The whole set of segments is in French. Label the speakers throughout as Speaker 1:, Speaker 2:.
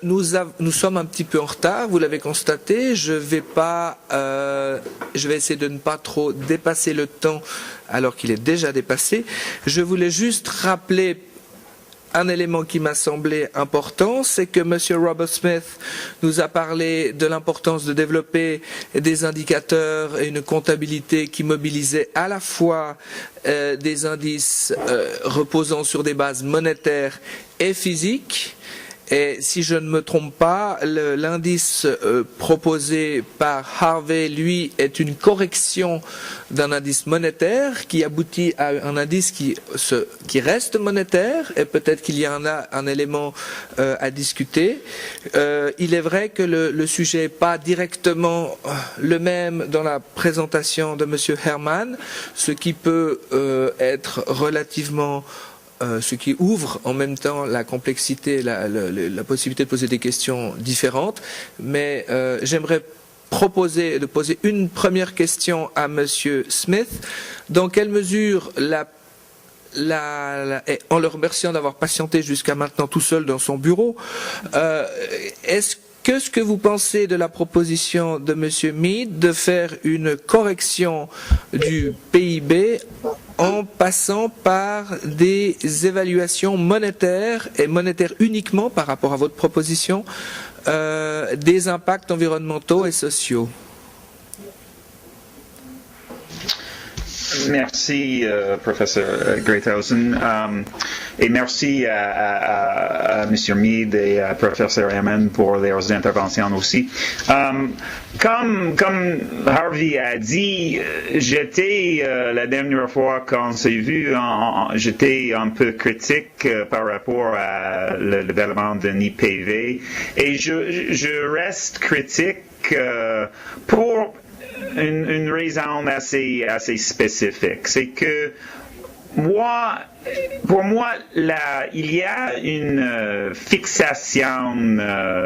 Speaker 1: Nous sommes un petit peu en retard, vous l'avez constaté. Je vais essayer de ne pas trop dépasser le temps alors qu'il est déjà dépassé. Je voulais juste rappeler un élément qui m'a semblé important, c'est que M. Robert Smith nous a parlé de l'importance de développer des indicateurs et une comptabilité qui mobilisait à la fois des indices reposant sur des bases monétaires et physiques. Et si je ne me trompe pas, l'indice proposé par Harvey, lui, est une correction d'un indice monétaire qui aboutit à un indice qui reste monétaire, et peut-être qu'il y en a un élément à discuter. Il est vrai que le sujet n'est pas directement le même dans la présentation de M. Herman, ce qui peut être relativement ce qui ouvre en même temps la complexité, la possibilité de poser des questions différentes. Mais j'aimerais proposer de poser une première question à Monsieur Smith. Dans quelle mesure et en le remerciant d'avoir patienté jusqu'à maintenant tout seul dans son bureau, qu'est-ce que vous pensez de la proposition de M. Mead de faire une correction du PIB en passant par des évaluations monétaires, et monétaires uniquement par rapport à votre proposition, des impacts environnementaux et sociaux?
Speaker 2: Merci, professeur Greathausen, et merci à M. Mead et à professeur Herman pour leurs interventions aussi. Comme Harvey a dit, j'étais la dernière fois qu'on s'est vu, j'étais un peu critique par rapport à le développement d'un IPV, et je reste critique pour une raison assez spécifique. C'est que pour moi, il y a une fixation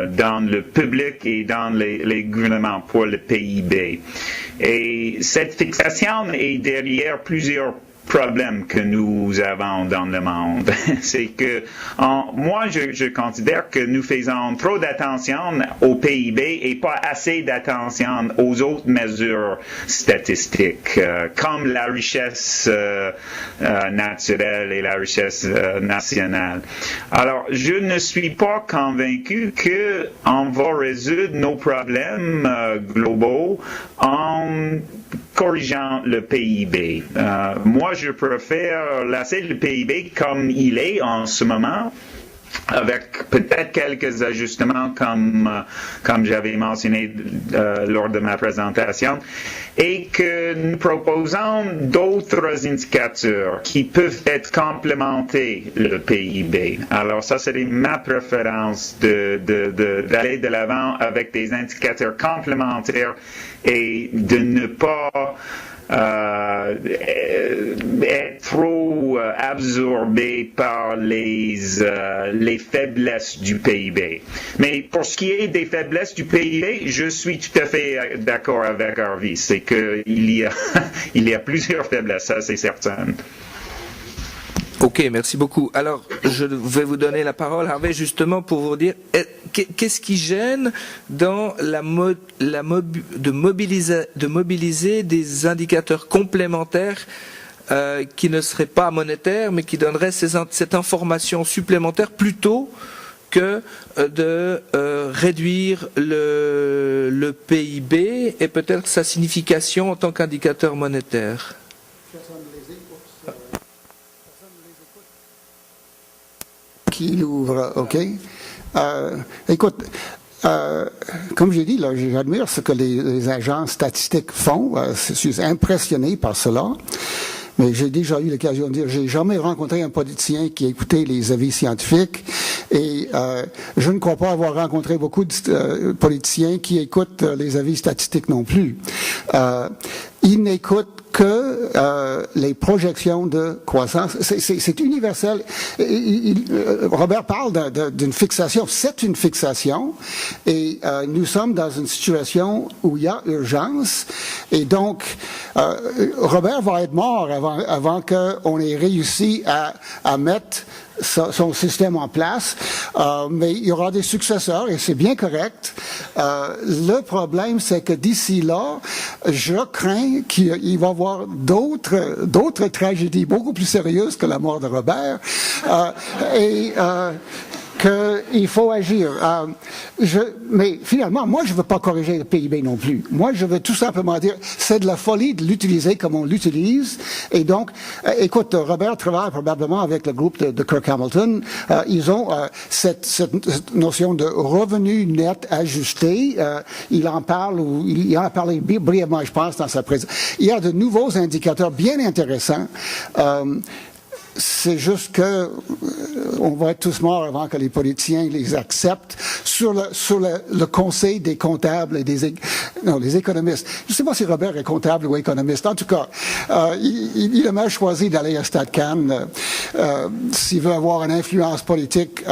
Speaker 2: dans le public et dans les gouvernements pour le PIB. Et cette fixation est derrière plusieurs problème que nous avons dans le monde. C'est que moi, je considère que nous faisons trop d'attention au PIB et pas assez d'attention aux autres mesures statistiques, comme la richesse naturelle et la richesse nationale. Alors, je ne suis pas convaincu qu'on va résoudre nos problèmes globaux en corrigeant le PIB. Moi, je préfère laisser le PIB comme il est en ce moment, avec peut-être quelques ajustements comme j'avais mentionné lors de ma présentation, et que nous proposons d'autres indicateurs qui peuvent être complémenter le PIB. Alors ça, c'est ma préférence d'aller de l'avant avec des indicateurs complémentaires et de ne pas être trop absorbé par les faiblesses du PIB. Mais pour ce qui est des faiblesses du PIB, je suis tout à fait d'accord avec Harvey. C'est qu'il y a plusieurs faiblesses, ça c'est certain.
Speaker 1: Ok, merci beaucoup. Alors, je vais vous donner la parole, Harvey, justement pour vous dire qu'est-ce qui gêne dans de mobiliser des indicateurs complémentaires qui ne seraient pas monétaires, mais qui donneraient cette information supplémentaire plutôt que de réduire le PIB et peut-être sa signification en tant qu'indicateur monétaire.
Speaker 3: Qui l'ouvre, OK? Écoute, comme j'ai dit, là, j'admire ce que les agences statistiques font. Je suis impressionné par cela. Mais j'ai déjà eu l'occasion de dire, j'ai jamais rencontré un politicien qui a écouté les avis scientifiques, et je ne crois pas avoir rencontré beaucoup de politiciens qui écoutent les avis statistiques non plus. Ils n'écoutent que les projections de croissance. C'est universel. Robert parle d'une fixation. C'est une fixation, et nous sommes dans une situation où il y a urgence, et donc Robert va être mort avant qu'on ait réussi à mettre son système en place, mais il y aura des successeurs et c'est bien correct. Le problème, c'est que d'ici là, je crains qu'il va y avoir d'autres tragédies beaucoup plus sérieuses que la mort de Robert qu'il faut agir. Mais finalement, moi, je ne veux pas corriger le PIB non plus. Moi, je veux tout simplement dire, c'est de la folie de l'utiliser comme on l'utilise. Et donc, écoute, Robert travaille probablement avec le groupe de Kirk Hamilton. Ils ont cette notion de revenu net ajusté. Il en parle, ou il en a parlé brièvement, je pense, dans sa présentation. Il y a de nouveaux indicateurs bien intéressants. C'est juste que on va être tous morts avant que les politiciens les acceptent sur le conseil des comptables et des économistes. Je ne sais pas si Robert est comptable ou économiste. En tout cas, il a mal choisi d'aller à StatCan s'il veut avoir une influence politique.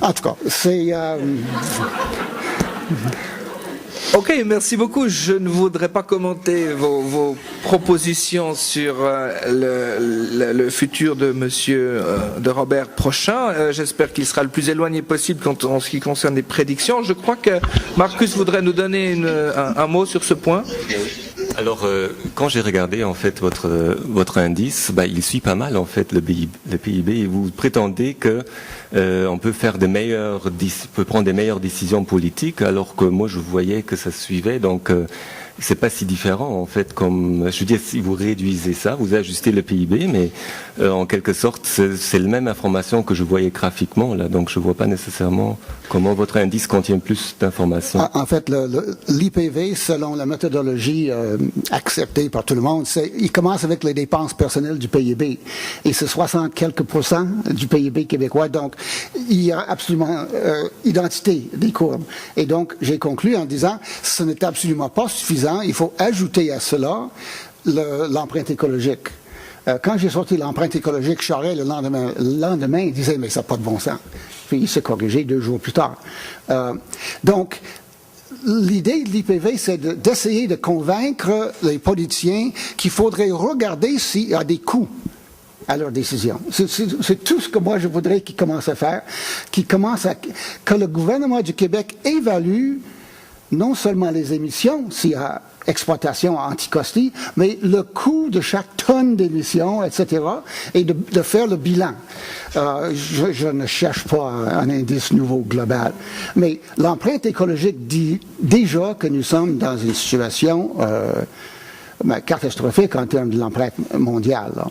Speaker 3: En tout cas, c'est...
Speaker 1: Ok, merci beaucoup. Je ne voudrais pas commenter vos propositions sur le futur de de Robert prochain. J'espère qu'il sera le plus éloigné possible en ce qui concerne les prédictions. Je crois que Marcus voudrait nous donner un mot sur ce point.
Speaker 4: Alors, quand j'ai regardé en fait votre indice, il suit pas mal en fait le PIB et vous prétendez que on peut prendre des meilleures décisions politiques, alors que moi je voyais que ça suivait, donc c'est pas si différent en fait. Comme je veux dire, si vous réduisez ça, vous ajustez le PIB, mais en quelque sorte c'est la même information que je voyais graphiquement là, donc je vois pas nécessairement comment votre indice contient plus d'informations.
Speaker 3: En fait, l'IPV, selon la méthodologie acceptée par tout le monde, il commence avec les dépenses personnelles du PIB. Et c'est 60 quelques % du PIB québécois. Donc, il y a absolument identité des courbes. Et donc, j'ai conclu en disant, ce n'est absolument pas suffisant. Il faut ajouter à cela l'empreinte écologique. Quand j'ai sorti l'empreinte écologique, Charest, le lendemain, il disait, mais ça n'a pas de bon sens. Puis il s'est corrigé 2 jours plus tard. Donc, l'idée de l'IPV, c'est d'essayer de convaincre les politiciens qu'il faudrait regarder s'il y a des coûts à leurs décisions. C'est tout ce que moi je voudrais qu'ils commencent à faire, que le gouvernement du Québec évalue non seulement les émissions, s'il y a exploitation anticosti, mais le coût de chaque tonne d'émissions, etc., et de faire le bilan. Je ne cherche pas un indice nouveau global, mais l'empreinte écologique dit déjà que nous sommes dans une situation catastrophique en termes de l'empreinte mondiale. Là.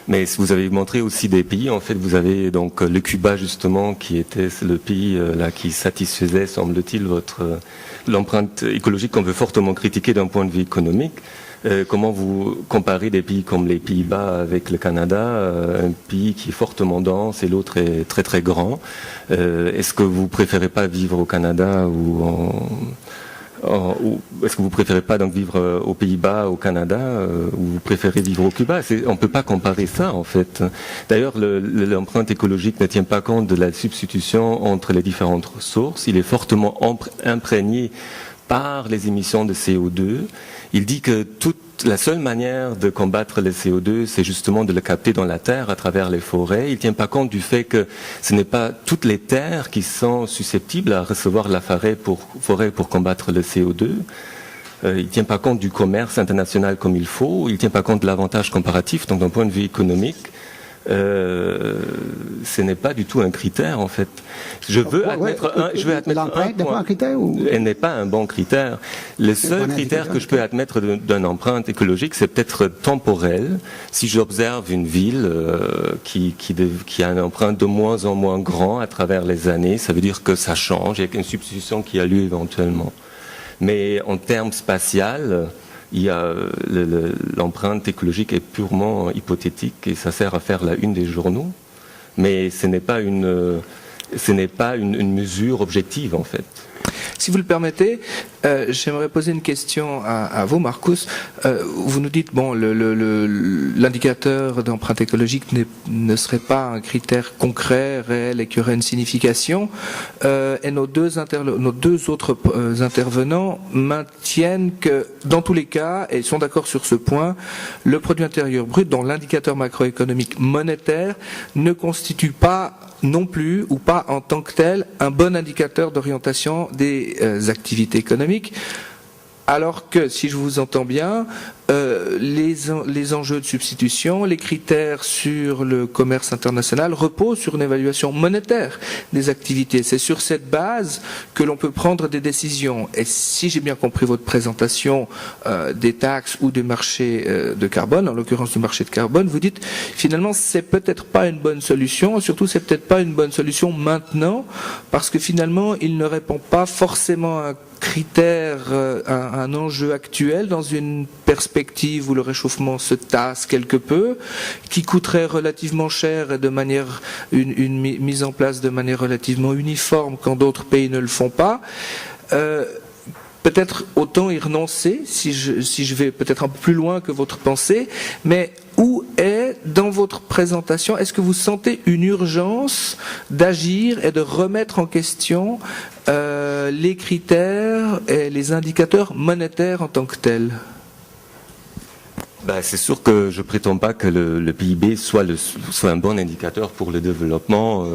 Speaker 4: Mais vous avez montré aussi des pays, en fait, vous avez donc le Cuba justement, qui était le pays là qui satisfaisait, semble-t-il, l'empreinte écologique qu'on veut fortement critiquer d'un point de vue économique. Comment vous comparez des pays comme les Pays-Bas avec le Canada, un pays qui est fortement dense et l'autre est très très grand. Est-ce que vous préférez pas vivre au Canada ou est-ce que vous préférez pas donc vivre aux Pays-Bas, au Canada, ou vous préférez vivre au Cuba? On peut pas comparer ça en fait. D'ailleurs, l'empreinte écologique ne tient pas compte de la substitution entre les différentes sources. Il est fortement imprégné par les émissions de CO2. Il dit que la seule manière de combattre le CO2, c'est justement de le capter dans la terre à travers les forêts. Il ne tient pas compte du fait que ce n'est pas toutes les terres qui sont susceptibles à recevoir la forêt pour combattre le CO2. Il ne tient pas compte du commerce international comme il faut. Il ne tient pas compte de l'avantage comparatif. Donc, d'un point de vue économique, ce n'est pas du tout un critère en fait. Je veux admettre
Speaker 3: l'empreinte n'est pas un critère ou...
Speaker 4: Elle n'est pas un bon critère. Le seul critère que je peux admettre d'une empreinte écologique, c'est peut-être temporel. Si j'observe une ville qui a une empreinte de moins en moins grande à travers les années, ça veut dire que ça change, il y a une substitution qui a lieu éventuellement. Mais en termes spatial, l'empreinte écologique est purement hypothétique et ça sert à faire la une des journaux, mais ce n'est pas une mesure objective en fait.
Speaker 1: Si vous le permettez, j'aimerais poser une question à vous, Marcus. Vous nous dites, bon, l'indicateur d'empreinte écologique ne serait pas un critère concret, réel et qui aurait une signification. Et nos deux autres intervenants maintiennent que, dans tous les cas, et sont d'accord sur ce point, le produit intérieur brut, dont l'indicateur macroéconomique monétaire, ne constitue pas non plus, ou pas en tant que tel, un bon indicateur d'orientation des activités économiques, alors que, si je vous entends bien, les enjeux de substitution, les critères sur le commerce international reposent sur une évaluation monétaire des activités. C'est sur cette base que l'on peut prendre des décisions. Et si j'ai bien compris votre présentation des taxes ou des marchés de carbone, en l'occurrence du marché de carbone, vous dites finalement c'est peut-être pas une bonne solution, surtout c'est peut-être pas une bonne solution maintenant, parce que finalement il ne répond pas forcément à un critère, un enjeu actuel dans une perspective où le réchauffement se tasse quelque peu, qui coûterait relativement cher et de manière une mise en place de manière relativement uniforme quand d'autres pays ne le font pas. Peut-être autant y renoncer si je vais peut-être un peu plus loin que votre pensée, mais où est dans votre présentation, est-ce que vous sentez une urgence d'agir et de remettre en question les critères et les indicateurs monétaires en tant que tels?
Speaker 4: C'est sûr que je prétends pas que le PIB soit un bon indicateur pour le développement,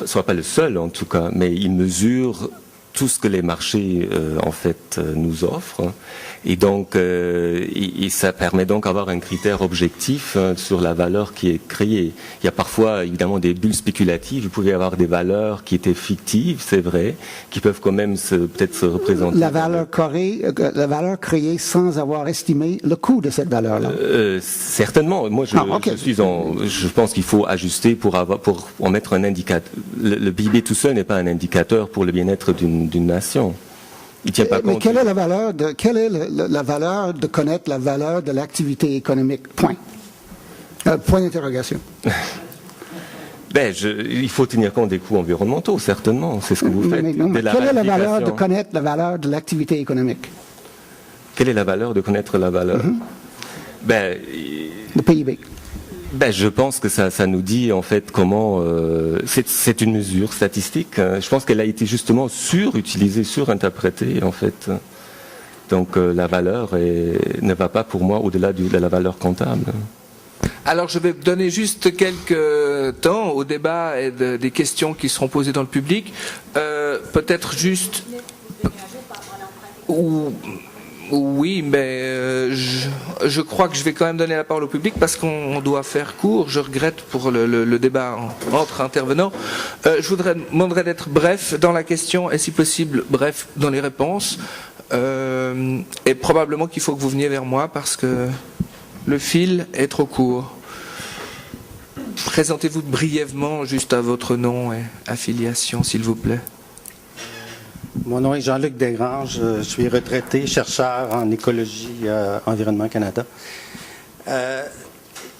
Speaker 4: soit pas le seul en tout cas, mais il mesure tout ce que les marchés en fait nous offrent, et donc et ça permet donc d'avoir un critère objectif sur la valeur qui est créée. Il y a parfois évidemment des bulles spéculatives, vous pouvez avoir des valeurs qui étaient fictives, c'est vrai, qui peuvent quand même peut-être se représenter.
Speaker 3: La valeur créée sans avoir estimé le coût de cette valeur-là.
Speaker 4: Certainement. Moi, je pense qu'il faut ajuster pour en mettre un indicateur. Le PIB tout seul n'est pas un indicateur pour le bien-être d'une nation. Il tient pas compte.
Speaker 3: Mais quelle est la valeur de connaître la valeur de l'activité économique? Point. Point d'interrogation.
Speaker 4: Il faut tenir compte des coûts environnementaux, certainement. C'est ce que vous faites.
Speaker 3: Quelle est la valeur de connaître la valeur de l'activité économique?
Speaker 4: Quelle est la valeur de connaître la valeur?
Speaker 3: Le PIB.
Speaker 4: Je pense que ça nous dit en fait comment c'est une mesure statistique. Je pense qu'elle a été justement surutilisée, surinterprétée en fait. Donc la valeur ne va pas pour moi au-delà de la valeur comptable.
Speaker 1: Alors je vais donner juste quelques temps au débat et des questions qui seront posées dans le public. Peut-être juste... Oui, mais je crois que je vais quand même donner la parole au public parce qu'on doit faire court. Je regrette pour le débat entre intervenants. Je voudrais demander d'être bref dans la question et si possible bref dans les réponses. Et probablement qu'il faut que vous veniez vers moi parce que le fil est trop court. Présentez-vous brièvement juste à votre nom et affiliation, s'il vous plaît.
Speaker 5: Mon nom est Jean-Luc Desgranges, je suis retraité, chercheur en écologie Environnement Canada.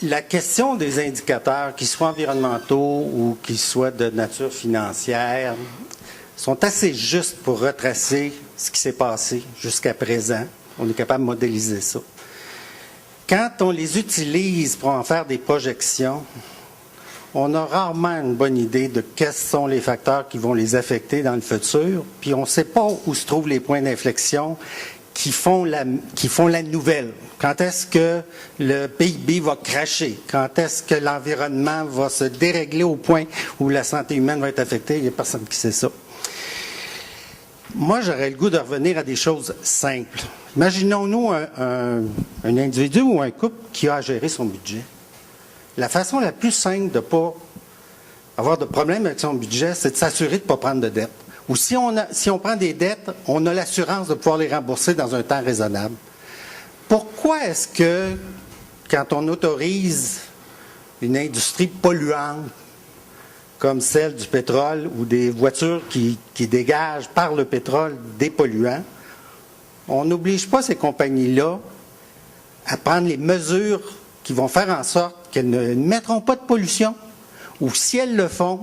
Speaker 5: La question des indicateurs, qu'ils soient environnementaux ou qu'ils soient de nature financière, sont assez justes pour retracer ce qui s'est passé jusqu'à présent. On est capable de modéliser ça. Quand on les utilise pour en faire des projections, on a rarement une bonne idée de quels sont les facteurs qui vont les affecter dans le futur, puis on ne sait pas où se trouvent les points d'inflexion qui font la nouvelle. Quand est-ce que le PIB va cracher? Quand est-ce que l'environnement va se dérégler au point où la santé humaine va être affectée? Il n'y a personne qui sait ça. Moi, j'aurais le goût de revenir à des choses simples. Imaginons-nous un individu ou un couple qui a à gérer son budget. La façon la plus simple de ne pas avoir de problème avec son budget, c'est de s'assurer de ne pas prendre de dettes. Ou si on prend des dettes, on a l'assurance de pouvoir les rembourser dans un temps raisonnable. Pourquoi est-ce que, quand on autorise une industrie polluante, comme celle du pétrole ou des voitures qui dégagent par le pétrole des polluants, on n'oblige pas ces compagnies-là à prendre les mesures qui vont faire en sorte qu'elles ne mettront pas de pollution, ou si elles le font,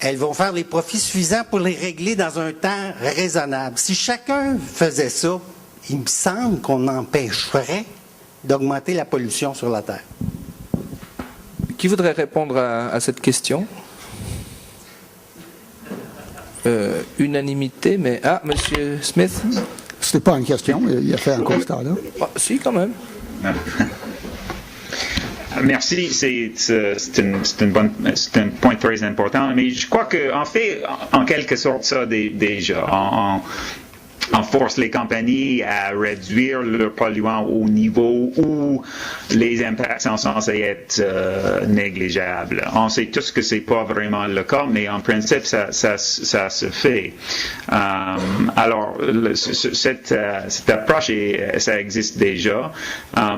Speaker 5: elles vont faire les profits suffisants pour les régler dans un temps raisonnable. Si chacun faisait ça, il me semble qu'on empêcherait d'augmenter la pollution sur la Terre.
Speaker 1: Qui voudrait répondre à cette question? Unanimité, mais... Ah, Monsieur Smith?
Speaker 3: Ce n'est pas une question, il a fait un constat là.
Speaker 1: Ah, si, quand même.
Speaker 2: Merci, c'est un point très important, mais je crois qu'en fait, en quelque sorte, ça déjà, on force les compagnies à réduire leurs polluants au niveau où les impacts sont censés être négligeables. On sait tous que c'est pas vraiment le cas, mais en principe, ça se fait. Alors, cette approche, ça existe déjà,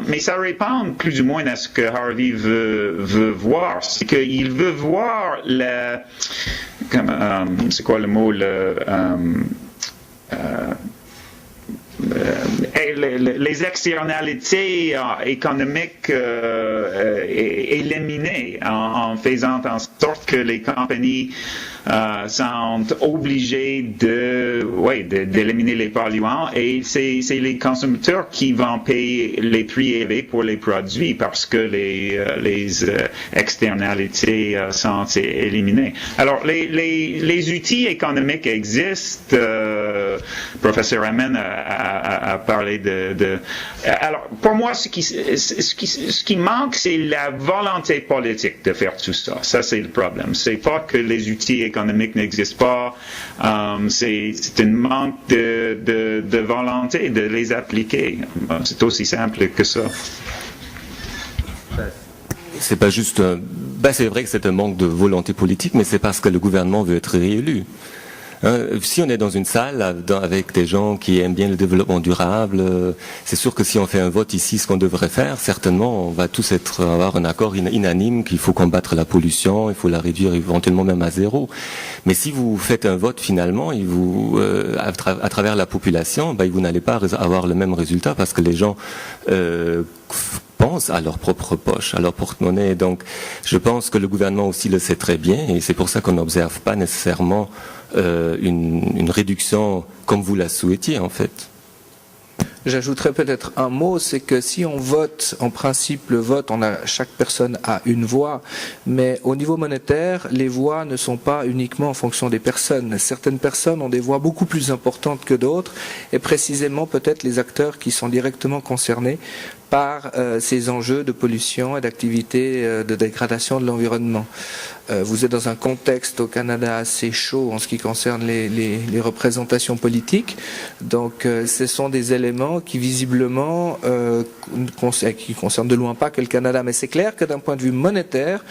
Speaker 2: mais ça répond plus ou moins à ce que Harvey veut voir. C'est qu'il veut voir c'est quoi le mot, les externalités économiques éliminées en faisant en sorte que les compagnies sont obligées d'éliminer les polluants et c'est les consommateurs qui vont payer les prix élevés pour les produits parce que les externalités sont éliminées. Alors, les outils économiques existent. Professeur Amen a parlé de... Alors, pour moi, ce qui manque, c'est la volonté politique de faire tout ça. Ça, c'est le problème. C'est pas que les outils économiques n'existent pas. C'est un manque de volonté de les appliquer. C'est aussi simple que ça.
Speaker 4: C'est pas juste... c'est vrai que c'est un manque de volonté politique, mais c'est parce que le gouvernement veut être réélu. Si on est dans une salle avec des gens qui aiment bien le développement durable, c'est sûr que si on fait un vote ici, ce qu'on devrait faire, certainement, on va tous avoir un accord unanime qu'il faut combattre la pollution, il faut la réduire éventuellement même à zéro. Mais si vous faites un vote finalement, à travers la population, vous n'allez pas avoir le même résultat parce que les gens pensent à leur propre poche, à leur porte-monnaie. Donc, je pense que le gouvernement aussi le sait très bien et c'est pour ça qu'on n'observe pas nécessairement une réduction comme vous la souhaitiez en fait.
Speaker 1: J'ajouterais peut-être un mot, c'est que si on vote, en principe, le vote, chaque personne a une voix, mais au niveau monétaire, les voix ne sont pas uniquement en fonction des personnes. Certaines personnes ont des voix beaucoup plus importantes que d'autres, et précisément peut-être les acteurs qui sont directement concernés par ces enjeux de pollution et d'activité de dégradation de l'environnement. Vous êtes dans un contexte au Canada assez chaud en ce qui concerne les représentations politiques, donc ce sont des éléments qui visiblement qui concernent de loin pas que le Canada, mais c'est clair que d'un point de vue monétaire,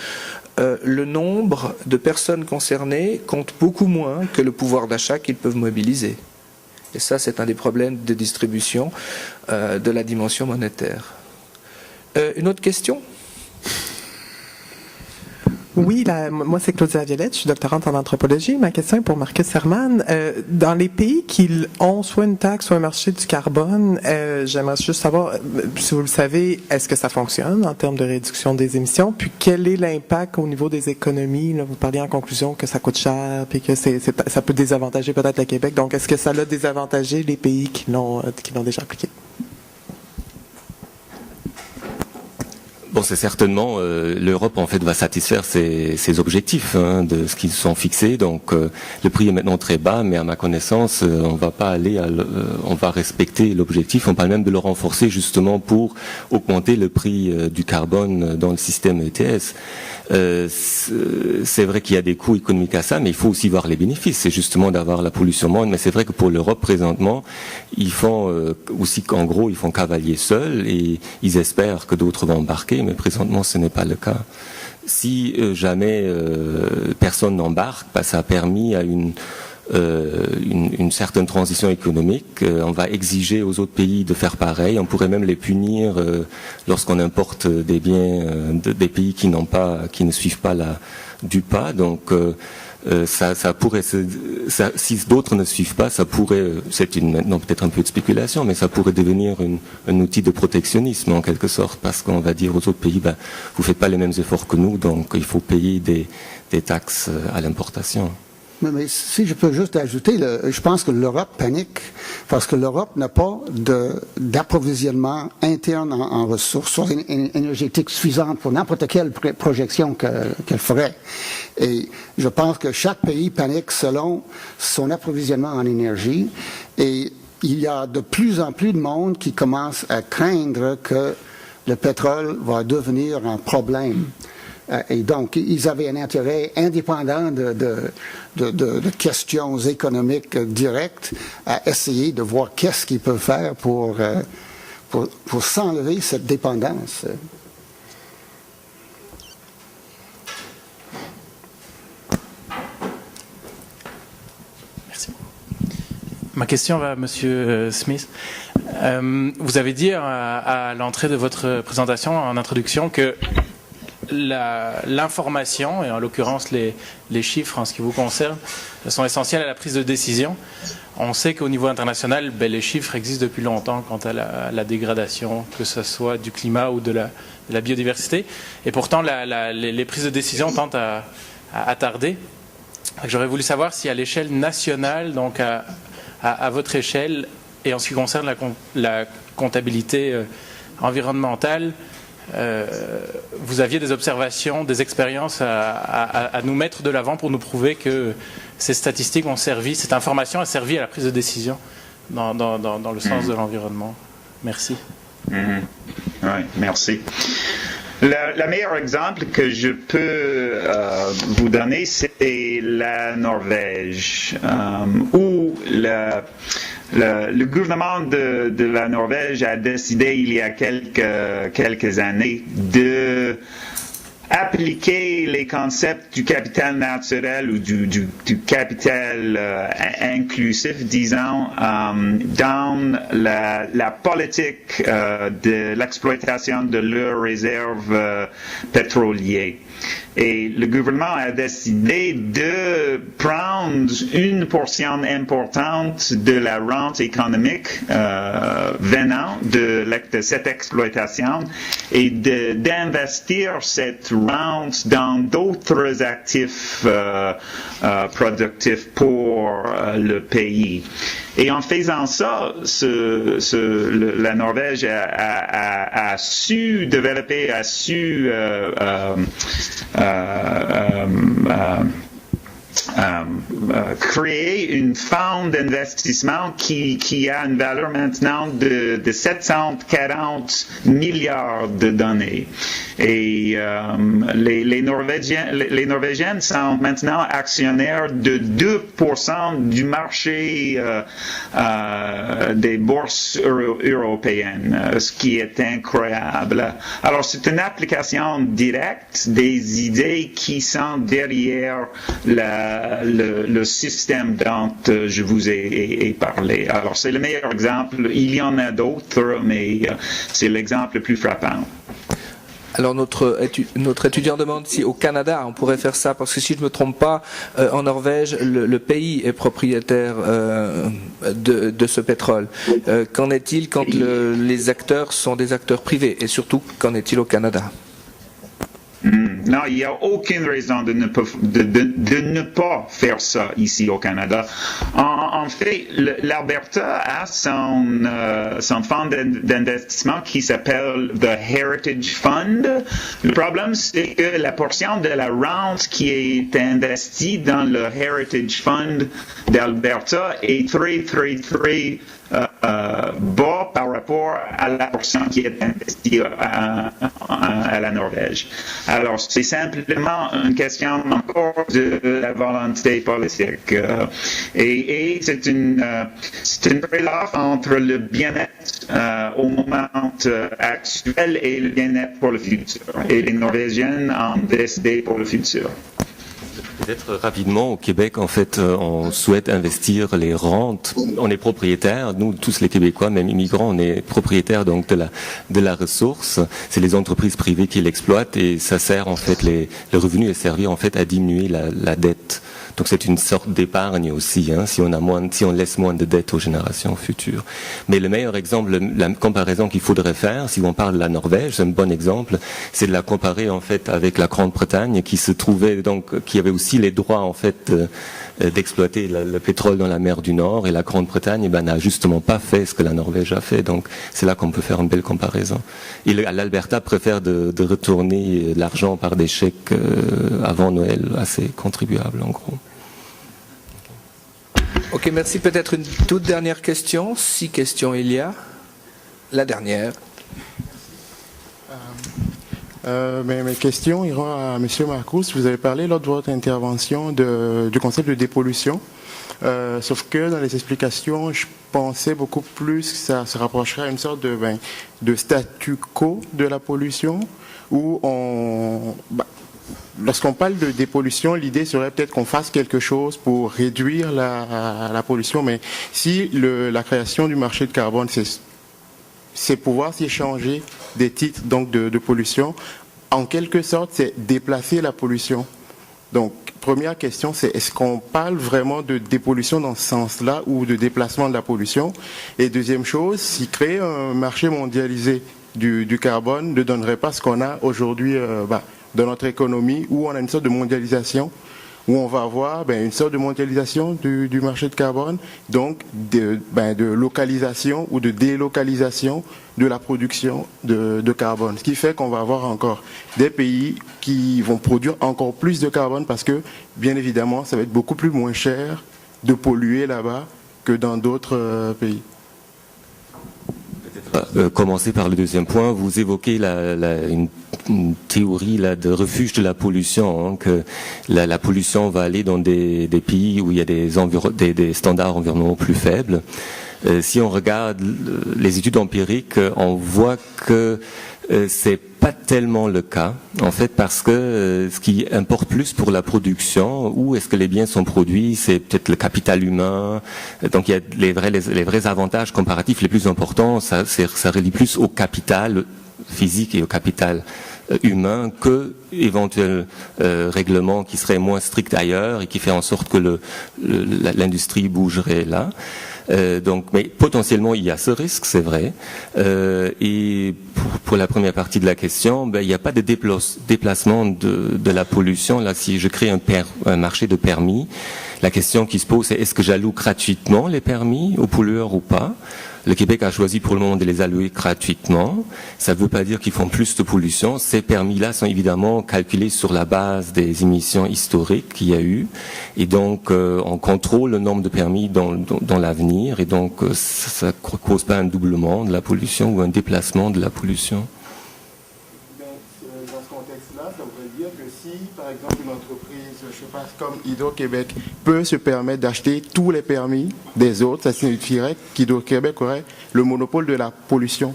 Speaker 1: le nombre de personnes concernées compte beaucoup moins que le pouvoir d'achat qu'ils peuvent mobiliser. Et ça, c'est un des problèmes de distribution de la dimension monétaire. Une autre question ?
Speaker 6: Oui, moi c'est Claudia Violette, je suis doctorante en anthropologie. Ma question est pour Marcus Herman. Dans les pays qui ont soit une taxe, soit un marché du carbone, j'aimerais juste savoir, si vous le savez, est-ce que ça fonctionne en termes de réduction des émissions? Puis quel est l'impact au niveau des économies? Là, vous parliez en conclusion que ça coûte cher, puis que ça peut désavantager peut-être le Québec. Donc, est-ce que ça a désavantagé les pays qui l'ont déjà appliqué?
Speaker 4: Bon, c'est certainement l'Europe en fait va satisfaire ses objectifs de ce qu'ils sont fixés. Donc le prix est maintenant très bas, mais à ma connaissance, on va pas aller, on va respecter l'objectif. On parle même de le renforcer justement pour augmenter le prix du carbone dans le système ETS. C'est vrai qu'il y a des coûts économiques à ça, mais il faut aussi voir les bénéfices. C'est justement d'avoir la pollution moindre. Mais c'est vrai que pour l'Europe présentement, ils font aussi qu'en gros ils font cavalier seuls et ils espèrent que d'autres vont embarquer. Mais présentement, ce n'est pas le cas. Si jamais personne n'embarque, ça a permis à une certaine transition économique. On va exiger aux autres pays de faire pareil. On pourrait même les punir lorsqu'on importe des biens des pays qui ne suivent pas du pas. Donc ça pourrait, si d'autres ne suivent pas, ça pourrait, maintenant peut-être un peu de spéculation, mais ça pourrait devenir un outil de protectionnisme en quelque sorte, parce qu'on va dire aux autres pays, vous faites pas les mêmes efforts que nous, donc il faut payer des taxes à l'importation.
Speaker 3: Mais si je peux juste ajouter, je pense que l'Europe panique parce que l'Europe n'a pas d'approvisionnement interne en ressources énergétiques suffisantes pour n'importe quelle projection qu'elle ferait. Et je pense que chaque pays panique selon son approvisionnement en énergie. Et il y a de plus en plus de monde qui commence à craindre que le pétrole va devenir un problème. Et donc, ils avaient un intérêt indépendant de questions économiques directes à essayer de voir qu'est-ce qu'ils peuvent faire pour s'enlever cette dépendance.
Speaker 7: Merci. Ma question va à M. Smith. Vous avez dit à l'entrée de votre présentation, en introduction, que l'information, et en l'occurrence les chiffres en ce qui vous concerne, sont essentiels à la prise de décision. On sait qu'au niveau international, les chiffres existent depuis longtemps quant à la dégradation, que ce soit du climat ou de la biodiversité. Et pourtant, les prises de décision tentent à tarder. J'aurais voulu savoir si à l'échelle nationale, donc à votre échelle, et en ce qui concerne la comptabilité environnementale, vous aviez des observations, des expériences à nous mettre de l'avant pour nous prouver que ces statistiques ont servi, cette information a servi à la prise de décision dans le sens de l'environnement. Merci.
Speaker 2: Oui, merci. Le meilleur exemple que je peux vous donner, c'est la Norvège, où le gouvernement de la Norvège a décidé il y a quelques années de appliquer les concepts du capital naturel ou du capital inclusif, disons, dans la politique de l'exploitation de leurs réserves pétrolières. Et le gouvernement a décidé de prendre une portion importante de la rente économique venant de cette exploitation et d'investir cette rente dans d'autres actifs productifs pour le pays. Et en faisant ça, la Norvège a su développer, a su créer une fonds d'investissement qui a une valeur maintenant de 740 milliards de données. Et les Norvégiennes sont maintenant actionnaires de 2% du marché des bourses européennes, ce qui est incroyable. Alors, c'est une application directe des idées qui sont derrière le système dont je vous ai parlé. Alors, c'est le meilleur exemple. Il y en a d'autres, mais c'est l'exemple le plus frappant.
Speaker 1: Alors notre étudiant demande si au Canada on pourrait faire ça, parce que si je ne me trompe pas, en Norvège, le pays est propriétaire de ce pétrole. Qu'en est-il quand les acteurs sont des acteurs privés, et surtout qu'en est-il au Canada?
Speaker 2: Non, il n'y a aucune raison de ne pas faire ça ici au Canada. En fait, l'Alberta a son fonds d'investissement qui s'appelle The Heritage Fund. Le problème, c'est que la portion de la rente qui est investie dans le Heritage Fund d'Alberta est très bas par rapport à la portion qui est investie à la Norvège. Alors, c'est simplement une question encore de la volonté politique. Et c'est une trade-off entre le bien-être au moment actuel et le bien-être pour le futur. Et les Norvégiennes ont décidé pour le futur.
Speaker 4: Peut-être rapidement, au Québec, en fait, on souhaite investir les rentes. On est propriétaire, nous, tous les Québécois, même immigrants, on est propriétaire donc de la ressource. C'est les entreprises privées qui l'exploitent et ça sert en fait, le revenu est servi en fait à diminuer la dette Donc c'est une sorte d'épargne aussi, hein, si on laisse moins de dettes aux générations futures. Mais le meilleur exemple, la comparaison qu'il faudrait faire, si on parle de la Norvège, c'est un bon exemple, c'est de la comparer en fait avec la Grande-Bretagne, qui avait aussi les droits en fait d'exploiter le pétrole dans la mer du Nord, et la Grande-Bretagne n'a justement pas fait ce que la Norvège a fait. Donc c'est là qu'on peut faire une belle comparaison. Et l'Alberta préfère de retourner l'argent par des chèques avant Noël, assez contribuables en gros.
Speaker 1: Ok, merci. Peut-être une toute dernière question, si questions il y a. La dernière.
Speaker 8: Mes questions iront à M. Marcus. Vous avez parlé lors de votre intervention du concept de dépollution. Sauf que dans les explications, je pensais beaucoup plus que ça se rapprocherait à une sorte de statu quo de la pollution, où lorsqu'on parle de dépollution, l'idée serait peut-être qu'on fasse quelque chose pour réduire la pollution. Mais si la création du marché de carbone, c'est pouvoir s'échanger des titres donc de pollution, en quelque sorte, c'est déplacer la pollution. Donc, première question, c'est est-ce qu'on parle vraiment de dépollution dans ce sens-là ou de déplacement de la pollution? Et deuxième chose, si créer un marché mondialisé du carbone ne donnerait pas ce qu'on a aujourd'hui dans notre économie, où on a une sorte de mondialisation, où on va avoir une sorte de mondialisation du marché de carbone, donc de localisation ou de délocalisation de la production de carbone. Ce qui fait qu'on va avoir encore des pays qui vont produire encore plus de carbone parce que, bien évidemment, ça va être beaucoup plus moins cher de polluer là-bas que dans d'autres pays.
Speaker 4: Commencer par le deuxième point, vous évoquez une théorie de refuge de la pollution, hein, que la pollution va aller dans des pays où il y a des standards environnementaux plus faibles. Si on regarde les études empiriques, on voit que c'est pas tellement le cas, en fait, parce que ce qui importe plus pour la production, où est-ce que les biens sont produits, c'est peut-être le capital humain. Donc il y a les vrais avantages comparatifs les plus importants, ça relie plus au capital physique et au capital humain que éventuel règlement qui serait moins strict ailleurs et qui fait en sorte que l'industrie bougerait là. Mais potentiellement il y a ce risque, c'est vrai. Et pour la première partie de la question, il n'y a pas de déplacement de la pollution. Là, si je crée un marché de permis, la question qui se pose, c'est est-ce que j'alloue gratuitement les permis aux pollueurs ou pas? Le Québec a choisi pour le moment de les allouer gratuitement. Ça ne veut pas dire qu'ils font plus de pollution. Ces permis-là sont évidemment calculés sur la base des émissions historiques qu'il y a eu. Et donc, on contrôle le nombre de permis dans l'avenir. Et donc, ça ne cause pas un doublement de la pollution ou un déplacement de la pollution.
Speaker 8: Dans ce contexte-là, ça voudrait dire que si, par exemple, une entreprise, je sais pas, comme Hydro-Québec peut se permettre d'acheter tous les permis des autres, ça signifierait qu'Hydro-Québec aurait le monopole de la pollution.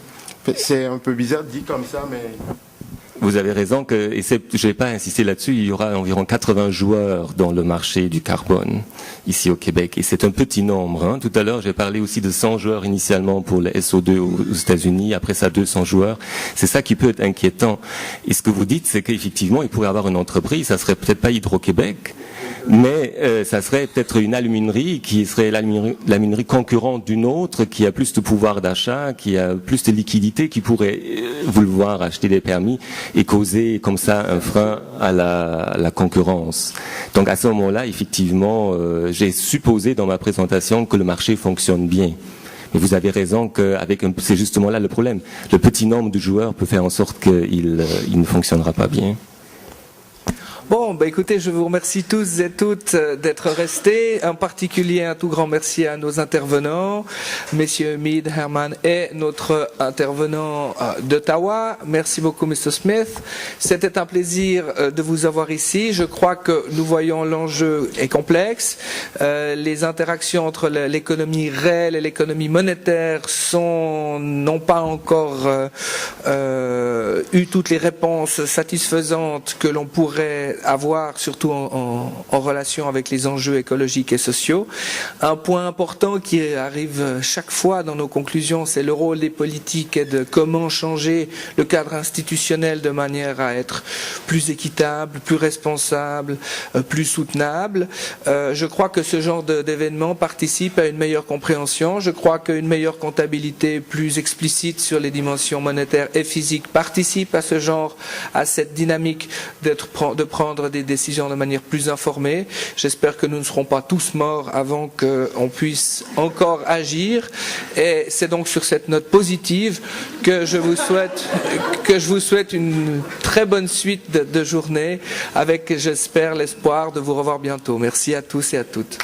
Speaker 8: C'est un peu bizarre dit comme ça, mais...
Speaker 4: Vous avez raison je ne vais pas insister là-dessus, il y aura environ 80 joueurs dans le marché du carbone ici au Québec. Et c'est un petit nombre. Hein. Tout à l'heure, j'ai parlé aussi de 100 joueurs initialement pour le SO2 aux États-Unis, après ça 200 joueurs. C'est ça qui peut être inquiétant. Et ce que vous dites, c'est qu'effectivement, il pourrait y avoir une entreprise, ça serait peut-être pas Hydro-Québec, mais ça serait peut-être une aluminerie qui serait l'aluminerie concurrente d'une autre, qui a plus de pouvoir d'achat, qui a plus de liquidité, qui pourrait vouloir acheter des permis et causer comme ça un frein à la concurrence. Donc à ce moment-là, effectivement, j'ai supposé dans ma présentation que le marché fonctionne bien. Mais vous avez raison c'est justement là le problème. Le petit nombre de joueurs peut faire en sorte qu'il ne fonctionnera pas bien.
Speaker 1: Bon, écoutez, je vous remercie tous et toutes d'être restés. En particulier, un tout grand merci à nos intervenants, messieurs Mead, Herman et notre intervenant d'Ottawa. Merci beaucoup, Mr. Smith. C'était un plaisir de vous avoir ici. Je crois que nous voyons l'enjeu est complexe. Les interactions entre l'économie réelle et l'économie monétaire n'ont pas encore eu toutes les réponses satisfaisantes que l'on pourrait avoir, surtout en relation avec les enjeux écologiques et sociaux. Un point important qui arrive chaque fois dans nos conclusions, c'est le rôle des politiques et de comment changer le cadre institutionnel de manière à être plus équitable, plus responsable, plus soutenable. Je crois que ce genre d'événements participe à une meilleure compréhension. Je crois qu'une meilleure comptabilité plus explicite sur les dimensions monétaires et physiques participe à cette dynamique de prendre des décisions de manière plus informée. J'espère que nous ne serons pas tous morts avant qu'on puisse encore agir. Et c'est donc sur cette note positive que je vous souhaite une très bonne suite de journée avec, j'espère, l'espoir de vous revoir bientôt. Merci à tous et à toutes.